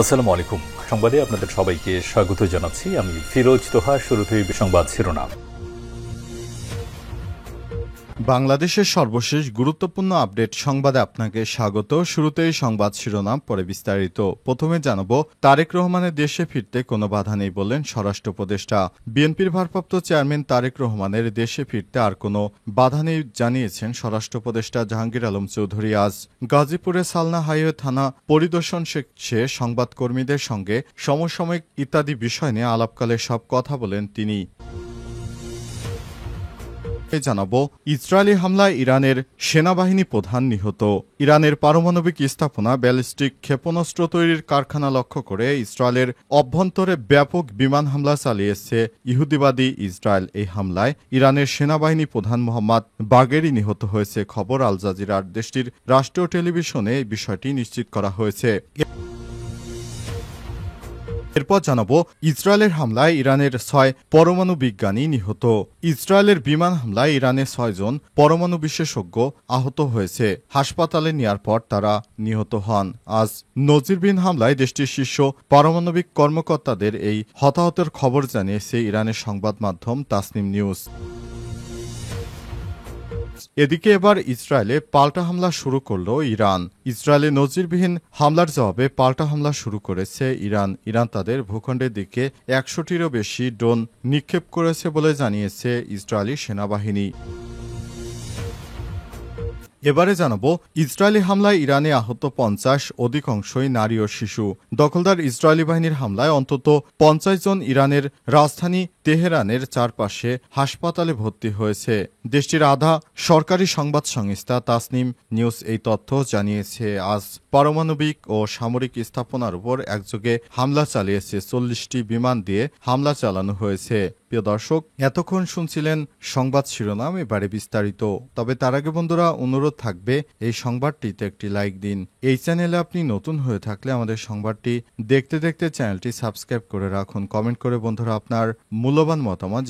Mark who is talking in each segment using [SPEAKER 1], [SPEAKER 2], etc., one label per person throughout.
[SPEAKER 1] আসসালামু আলাইকুম। সংবাদে আপনাদের সবাইকে স্বাগত জানাচ্ছি। আমি ফিরোজ তোহা। শুরুতেই সংবাদ শিরোনাম।
[SPEAKER 2] বাংলাদেশের সর্বশেষ গুরুত্বপূর্ণ আপডেট সংবাদে আপনাকে স্বাগত। শুরুতেই সংবাদ শিরোনাম, পরে বিস্তারিত। প্রথমে জানাবো, তারেক রহমানের দেশে ফিরতে কোনো বাধা নেই বললেন স্বরাষ্ট্র উপদেষ্টা। বিএনপির ভারপ্রাপ্ত চেয়ারম্যান তারেক রহমানের দেশে ফিরতে আর কোনো বাধা নেই জানিয়েছেন স্বরাষ্ট্র উপদেষ্টা জাহাঙ্গীর আলম চৌধুরী। আজ গাজীপুরে সালনা হাইওয়ে থানা পরিদর্শন শেষে সংবাদকর্মীদের সঙ্গে সমসাময়িক ইত্যাদি বিষয় নিয়ে আলাপকালে সব কথা বলেন তিনি। জানাবো, ইসরায়েলি হামলায় ইরানের সেনাবাহিনী প্রধান নিহত। ইরানের পারমাণবিক স্থাপনা ব্যালিস্টিক ক্ষেপণাস্ত্র তৈরির কারখানা লক্ষ্য করে ইসরায়েলের অভ্যন্তরে ব্যাপক বিমান হামলা চালিয়েছে ইহুদিবাদী ইসরায়েল। এই হামলায় ইরানের সেনাবাহিনী প্রধান মোহাম্মদ বাগেরি নিহত হয়েছে। খবর আল জাজিরার। দেশটির রাষ্ট্রীয় টেলিভিশনে এই বিষয়টি নিশ্চিত করা হয়েছে। এরপর জানাবো, ইসরায়েলের হামলায় ইরানের 6 পরমাণু বিজ্ঞানী নিহত। ইসরায়েলের বিমান হামলায় ইরানের 6 জন পরমাণু বিশেষজ্ঞ আহত হয়েছে। হাসপাতালে নেওয়ার পর তারা নিহত হন। আজ নজিরবিহীন হামলায় দেশটির শীর্ষ পারমাণবিক কর্মকর্তাদের এই হতাহতের খবর জানিয়েছে ইরানের সংবাদ মাধ্যম তাসনিম নিউজ। এদিকে এবার ইসরায়েলে পাল্টা হামলা শুরু করল ইরান। ইসরায়েলে নজিরবিহীন হামলার জবাবে পাল্টা হামলা শুরু করেছে ইরান। ইরান তাদের ভূখণ্ডের দিকে 100টিরও বেশি ড্রোন নিক্ষেপ করেছে বলে জানিয়েছে ইসরায়েলি সেনাবাহিনী। এবারে জানাবো, ইসরায়েলি হামলায় ইরানে আহত 50, অধিকাংশই নারী ও শিশু। দখলদার ইসরায়েলি বাহিনীর হামলায় অন্তত 50 জন ইরানের রাজধানী তেহরানের চারপাশে হাসপাতালে ভর্তি হয়েছে। দেশটির আধা সরকারি সংবাদ সংস্থা তাসনিম নিউজ এই তথ্য জানিয়েছে। আজ পারমাণবিক ও সামরিক স্থাপনার উপর একযোগে হামলা চালিয়েছে। 40টি বিমান দিয়ে হামলা চালানো হয়েছে। প্রিয় দর্শক, এতক্ষণ শুনছিলেন সংবাদ শিরোনাম, এবারে বিস্তারিত। তবে তার আগে বন্ধুরা, অনুরোধ থাকবে এই সংবাদটিতে একটি লাইক দিন। এই চ্যানেলে আপনি নতুন হয়ে থাকলে আমাদের সংবাদটি দেখতে দেখতে চ্যানেলটি সাবস্ক্রাইব করে রাখুন। কমেন্ট করে বন্ধুরা আপনার মূল্যবান মতামত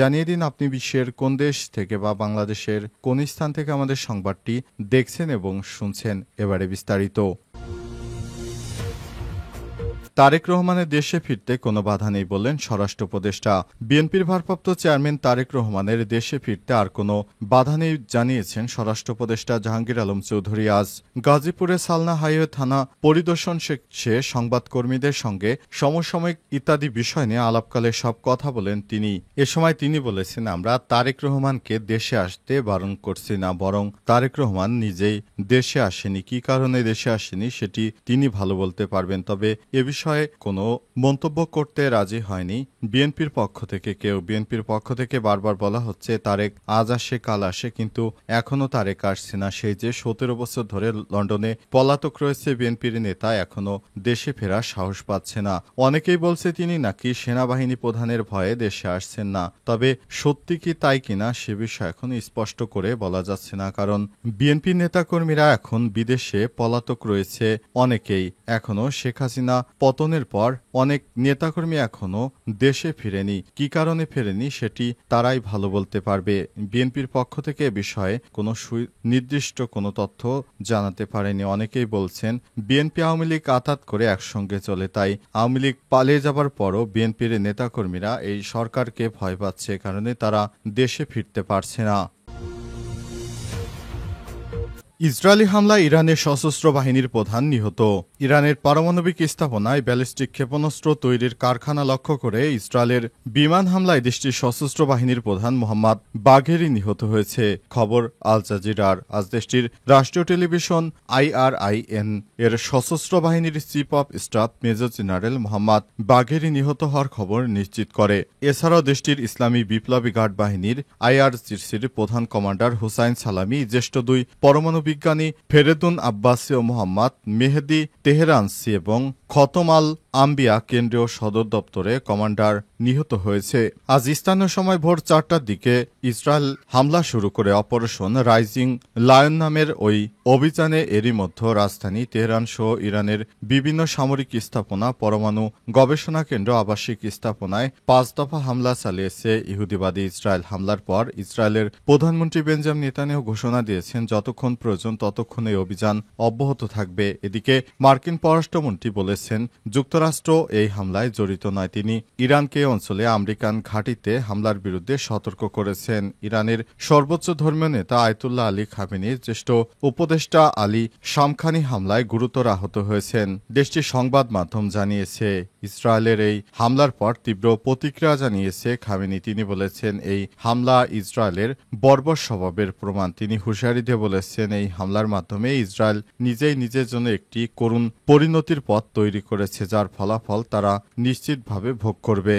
[SPEAKER 2] জানিয়ে দিন আপনি বিশ্বের কোন দেশ থেকে বা বাংলাদেশের কোন স্থান থেকে আমাদের সংবাদটি দেখছেন এবং শুনছেন। এবারে বিস্তারিত। তারেক রহমানের দেশে ফিরতে কোনো বাধা নেই বললেন স্বরাষ্ট্র উপদেষ্টা। বিএনপির ভারপ্রাপ্ত চেয়ারম্যান তারেক রহমানের দেশে ফিরতে আর কোনো বাধা নেই জানিয়েছেন স্বরাষ্ট্র উপদেষ্টা জাহাঙ্গীর আলম চৌধুরী। আজ গাজীপুরে সালনা হাইওয়ে থানা পরিদর্শন শেষে সংবাদকর্মীদের সঙ্গে সমসাময়িক ইত্যাদি বিষয় নিয়ে আলাপকালে সব কথা বলেন তিনি। এ সময় তিনি বলেছেন, আমরা তারেক রহমানকে দেশে আসতে বারণ করছি না, বরং তারেক রহমান নিজেই দেশে আসেনি। কি কারণে দেশে আসেনি সেটি তিনি ভালো বলতে পারবেন। তবে এ বিষয়ে কোনো মন্তব্য করতে রাজি হয়নি বিএনপির পক্ষ থেকে কেউ। বিএনপির পক্ষ থেকে বারবার বলা হচ্ছে তারেক আজ আসে কাল আসে, কিন্তু এখনো তারেক আসছে না। সেই যে 17 বছর ধরে লন্ডনে পলাতক রয়েছে বিএনপির নেতা, এখনো দেশে ফেরার সাহস পাচ্ছে না। অনেকেই বলছে তিনি নাকি সেনাবাহিনী প্রধানের ভয়ে দেশে আসছেন না। তবে সত্যি কি তাই কিনা সে বিষয়ে এখন স্পষ্ট করে বলা যাচ্ছে না, কারণ বিএনপি নেতাকর্মীরা এখন বিদেশে পলাতক রয়েছে অনেকেই। এখনো শেখ হাসিনা পতনের পর অনেক নেতাকর্মী এখনো দেশে ফিরেনি। কি কারণে ফেরেনি সেটি তারাই ভালো বলতে পারবে। বিএনপির পক্ষ থেকে এ বিষয়ে কোনো নির্দিষ্ট কোনো তথ্য জানাতে পারেনি। অনেকেই বলছেন বিএনপি আওয়ামী লীগ আঁতাত করে একসঙ্গে চলে, তাই আওয়ামী লীগ পালিয়ে যাবার পরও বিএনপির নেতাকর্মীরা এই সরকারকে ভয় পাচ্ছে, কারণে তারা দেশে ফিরতে পারছে না। ইসরায়েলি হামলায় ইরানের সশস্ত্র বাহিনীর প্রধান নিহত। ইরানের পারমাণবিক স্থাপনায় ব্যালিস্টিক ক্ষেপণাস্ত্র তৈরির কারখানা লক্ষ্য করে ইসরায়েলের বিমান হামলায় দেশটির সশস্ত্র বাহিনীর প্রধান মোহাম্মদ বাঘেরি নিহত হয়েছে। খবর আল জাজিরার। আজ দেশটির রাষ্ট্রীয় টেলিভিশন IRIN এর সশস্ত্র বাহিনীর chief of staff major general Mohammad বাঘেরি নিহত হওয়ার খবর নিশ্চিত করে। এছাড়াও দেশটির ইসলামী বিপ্লবী গার্ড বাহিনীর IRGCর প্রধান কমান্ডার হুসাইন সালামি, জ্যেষ্ঠ 2 পরমাণু বিজ্ঞানী ফেরেদুন আব্বাসী ও মোহাম্মদ মেহেদি তেহরানসি এবং খতম আল আম্বিয়া কেন্দ্রীয় সদর দপ্তরে কমান্ডার নিহত হয়েছে। আজ স্থানীয় সময় ভোর 4টার দিকে ইসরায়েল হামলা শুরু করে অপারেশন রাইজিং লায়ন নামের ওই অভিযানে এরই মধ্যে রাজধানী তেহরান সহ ইরানের বিভিন্ন সামরিক স্থাপনা, পরমাণু গবেষণা কেন্দ্র, আবাসিক স্থাপনায় 5 দফা হামলা চালিয়েছে ইহুদিবাদী ইসরায়েল। হামলার পর ইসরায়েলের প্রধানমন্ত্রী বেঞ্জামিন নেতানিয়াহু ঘোষণা দিয়েছেন যতক্ষণ প্রয়োজন ততক্ষণ এই অভিযান অব্যাহত থাকবে। এদিকে মার্কিন পররাষ্ট্রমন্ত্রী বলেছেন বলেছেন যুক্তরাষ্ট্র এই হামলায় জড়িত নয়। তিনি ইরানকে অঞ্চলে আমেরিকান ঘাঁটিতে হামলার বিরুদ্ধে সতর্ক করেছেন। ইরানের সর্বোচ্চ ধর্মীয় নেতা আয়াতুল্লাহ আলী খামেনির জ্যেষ্ঠ উপদেষ্টা আলী শামখানি হামলায় গুরুতর আহত হয়েছেন। দেশটির সংবাদ মাধ্যম জানিয়েছে। ইসরায়েলের এই হামলার পর তীব্র প্রতিক্রিয়া জানিয়েছে খামেনি। তিনি বলেছেন এই হামলা ইসরায়েলের বর্বর স্বভাবের প্রমাণ। তিনি হুঁশিয়ারি দিয়ে বলেছেন এই হামলার মাধ্যমে ইসরায়েল নিজেই নিজের জন্য একটি করুণ পরিণতির পথ তৈরি করেছে, যার ফলাফল তারা নিশ্চিতভাবে ভোগ করবে।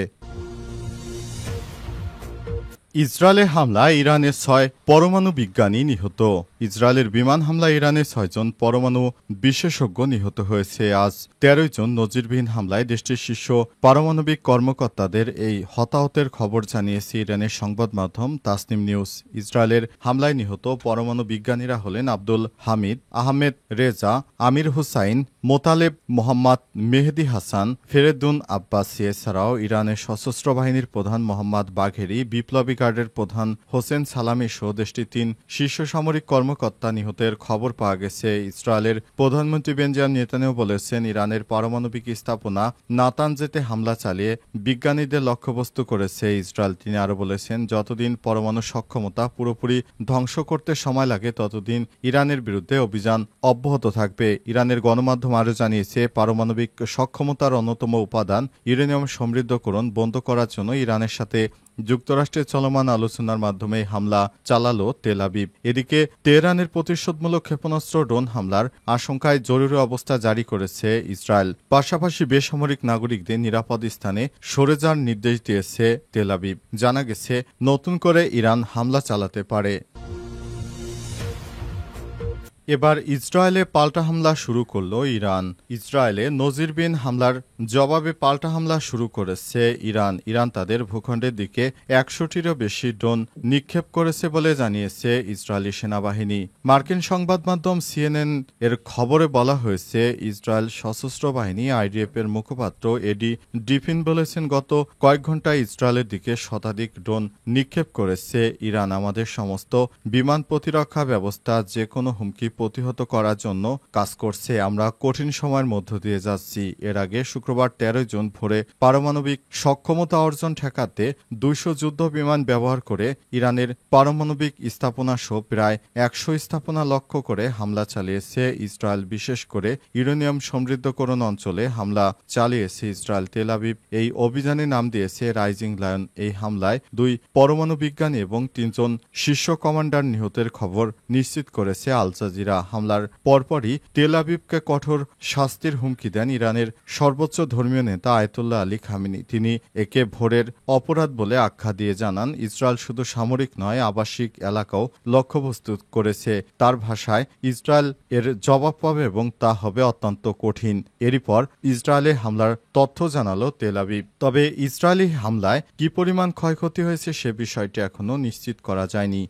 [SPEAKER 2] ইসরায়েলের হামলায় ইরানের 6 পরমাণু বিজ্ঞানী নিহত। ইসরায়েলের বিমান হামলায় ইরানের 6 জন পরমাণু বিশেষজ্ঞ নিহত হয়েছে। আজ 13 জন নজিরবিহীন হামলায় দেশটির শীর্ষ পারমাণবিক কর্মকর্তাদের এই হতাহতের খবর জানিয়েছে ইরানের সংবাদ মাধ্যম তাসনিম নিউজ। ইসরায়েলের হামলায় নিহত পরমাণু বিজ্ঞানীরা হলেন আব্দুল হামিদ, আহমেদ রেজা, আমির হুসাইন, মোতালেব মোহাম্মদ, মেহেদি হাসান, ফেরেদুন আব্বাসি। এছাড়াও ইরানের সশস্ত্র বাহিনীর প্রধান মোহাম্মদ বাঘেরি, বিপ্লবী গার্ডের প্রধান হোসেন সালামি সহ দেশটির 3 শীর্ষ সামরিক কর্মকর্তা নিহতের খবর পাওয়া গেছে। ইসরায়েলের প্রধানমন্ত্রী বেঞ্জামিন নেতানিয়াহু বলেছেন ইরানের পারমাণবিক স্থাপনা নাতানজেতে হামলা চালিয়ে বিজ্ঞানীদের লক্ষ্যবস্তু করেছে ইসরায়েল। তিনি আরও বলেছেন যতদিন পরমাণু সক্ষমতা পুরোপুরি ধ্বংস করতে সময় লাগে ততদিন ইরানের বিরুদ্ধে অভিযান অব্যাহত থাকবে। ইরানের গণমাধ্যম আরও জানিয়েছে পারমাণবিক সক্ষমতার অন্যতম উপাদান ইউরেনিয়াম সমৃদ্ধকরণ বন্ধ করার জন্য ইরানের সাথে যুক্তরাষ্ট্রের চলমান আলোচনার মাধ্যমে হামলা চালালো তেল আবিব। এদিকে তেহরানের প্রতিশোধমূলক ক্ষেপণাস্ত্র ড্রোন হামলার আশঙ্কায় জরুরি অবস্থা জারি করেছে ইসরায়েল। পাশাপাশি বেসামরিক নাগরিকদের নিরাপদ স্থানে সরে যাওয়ার নির্দেশ দিয়েছে তেল আবিব। জানা গেছে নতুন করে ইরান হামলা চালাতে পারে। এবার ইসরায়েলে পাল্টা হামলা শুরু করল ইরান। ইসরায়েলে নজিরবিহীন হামলার জবাবে পাল্টা হামলা শুরু করেছে ইরান। ইরান তাদের ভূখণ্ডের দিকে 100টিরও বেশি ড্রোন নিক্ষেপ করেছে বলে জানিয়েছে ইসরায়েলি সেনাবাহিনী। মার্কিন সংবাদ মাধ্যম সিএনএন এর খবরে বলা হয়েছে ইসরায়েল সশস্ত্র বাহিনী আইডিএফ এর মুখপাত্র এডি ডিফিন বলেছেন গত কয়েক ঘন্টায় ইসরায়েলের দিকে শতাধিক ড্রোন নিক্ষেপ করেছে ইরান। আমাদের সমস্ত বিমান প্রতিরক্ষা ব্যবস্থা যে কোনো হুমকি প্রতিহত করার জন্য কাজ করছে। আমরা কঠিন সময়ের মধ্য দিয়ে যাচ্ছি। এর আগে শুক্রবার 13 জুন ভোরে পারমাণবিক সক্ষমতা অর্জন ঠেকাতে 200 যুদ্ধ বিমান ব্যবহার করে ইরানের পারমাণবিক স্থাপনা সহ প্রায় 100 স্থাপনা লক্ষ্য করে হামলা চালিয়েছে ইসরায়েল। বিশেষ করে ইউরেনিয়াম সমৃদ্ধকরণ অঞ্চলে হামলা চালিয়েছে ইসরায়েল। তেল আবিব এই অভিযানের নাম দিয়েছে রাইজিং লায়ন। এই হামলায় 2 পরমাণু বিজ্ঞানী এবং 3 জন শীর্ষ কমান্ডার নিহতের খবর নিশ্চিত করেছে আল জাজিরা। হামলার পরপরই তেল আবিবকে কঠোর শাস্তির হুমকি দেন ইরানের সর্বোচ্চ ধর্মীয় নেতা আয়াতুল্লাহ আলী খামেনি। তিনি একে ভোরের অপরাধ বলে আখ্যা দিয়ে জানান ইসরায়েল শুধু সামরিক নয় আবাসিক এলাকাও লক্ষ্যবস্তু করেছে। তার ভাষায় ইসরায়েল এর জবাব পাবে এবং তা হবে অত্যন্ত কঠিন। এরই পর ইসরায়েলে হামলার তথ্য জানালো তেল আবিব। তবে ইসরায়েলি হামলায় কি পরিমাণ ক্ষয়ক্ষতি হয়েছে সে বিষয়টি এখনো নিশ্চিত করা যায়নি।